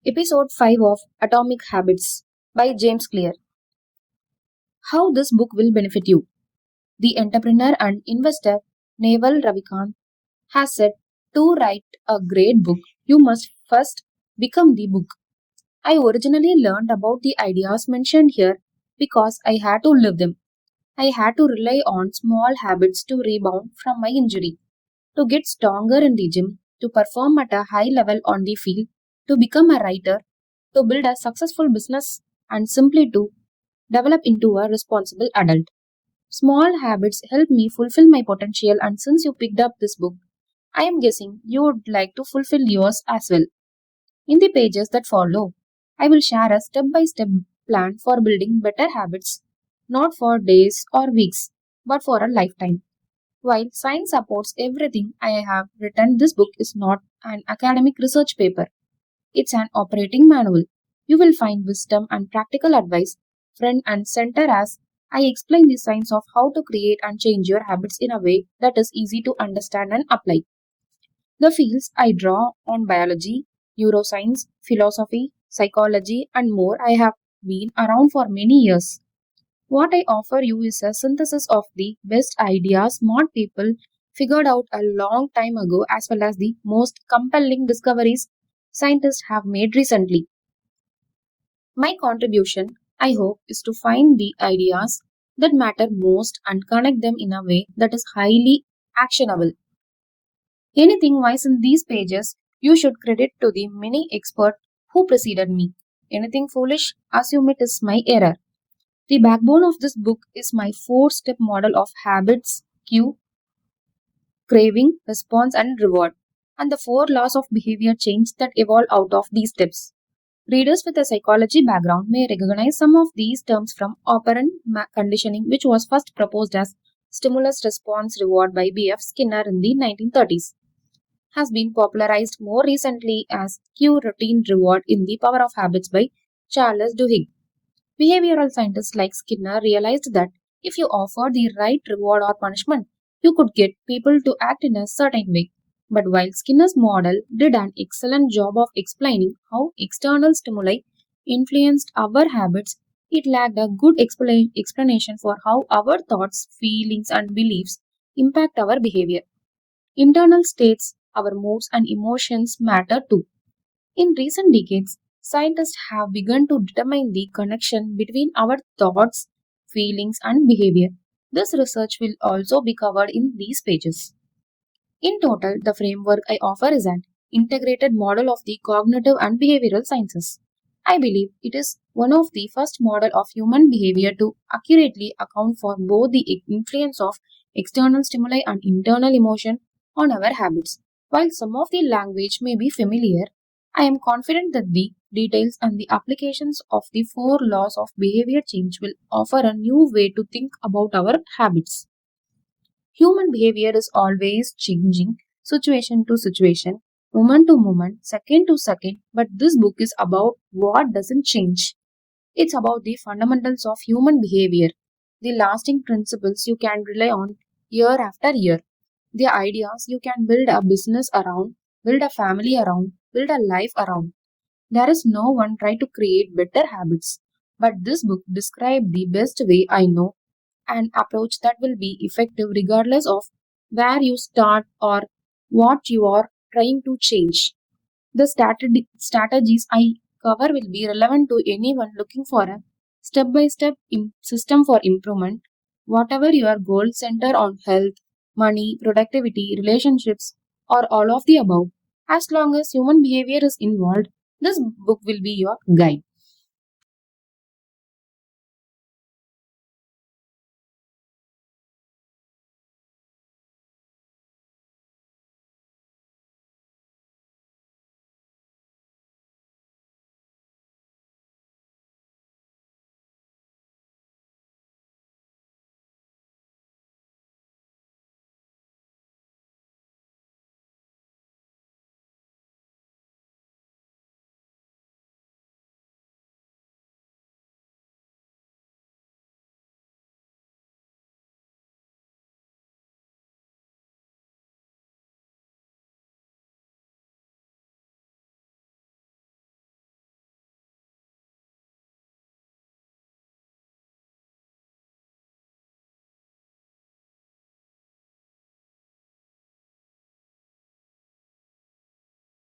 Episode 5 of Atomic Habits by James Clear. How this book will benefit you. The entrepreneur and investor Naval Ravikant has said, to write a great book, you must first become the book. I originally learned about the ideas mentioned here because I had to live them. I had to rely on small habits to rebound from my injury, to get stronger in the gym, to perform at a high level on the field, to become a writer, to build a successful business, and simply to develop into a responsible adult. Small habits help me fulfill my potential, and since you picked up this book, I am guessing you would like to fulfill yours as well. In the pages that follow, I will share a step by step plan for building better habits, not for days or weeks, but for a lifetime. While science supports everything I have written, this book is not an academic research paper. It's an operating manual. You will find wisdom and practical advice front and center as I explain the science of how to create and change your habits in a way that is easy to understand and apply. The fields I draw on biology, neuroscience, philosophy, psychology, and more I have been around for many years. What I offer you is a synthesis of the best ideas smart people figured out a long time ago, as well as the most compelling discoveries scientists have made recently. My contribution, I hope, is to find the ideas that matter most and connect them in a way that is highly actionable. Anything wise in these pages, you should credit to the many experts who preceded me. Anything foolish, assume it is my error. The backbone of this book is my four-step model of habits, cue, craving, response, and reward, and the four laws of behavior change that evolve out of these steps. Readers with a psychology background may recognize some of these terms from operant conditioning, which was first proposed as stimulus response reward by B.F. Skinner in the 1930s, has been popularized more recently as cue routine reward in The Power of Habits by Charles Duhigg. Behavioral scientists like Skinner realized that if you offer the right reward or punishment, you could get people to act in a certain way. But while Skinner's model did an excellent job of explaining how external stimuli influenced our habits, it lacked a good explanation for how our thoughts, feelings, and beliefs impact our behavior. Internal states, our moods, and emotions matter too. In recent decades, scientists have begun to determine the connection between our thoughts, feelings, and behavior. This research will also be covered in these pages. In total, the framework I offer is an integrated model of the cognitive and behavioral sciences. I believe it is one of the first model of human behavior to accurately account for both the influence of external stimuli and internal emotion on our habits. While some of the language may be familiar, I am confident that the details and the applications of the four laws of behavior change will offer a new way to think about our habits. Human behavior is always changing, situation to situation, moment to moment, second to second, but this book is about what doesn't change. It's about the fundamentals of human behavior, the lasting principles you can rely on year after year, the ideas you can build a business around, build a family around, build a life around. There is no one try to create better habits, but this book describes the best way I know, an approach that will be effective regardless of where you start or what you are trying to change. The strategies I cover will be relevant to anyone looking for a step by step system for improvement, whatever your goal center on health, money, productivity, relationships, or all of the above. As long as human behavior is involved, this book will be your guide.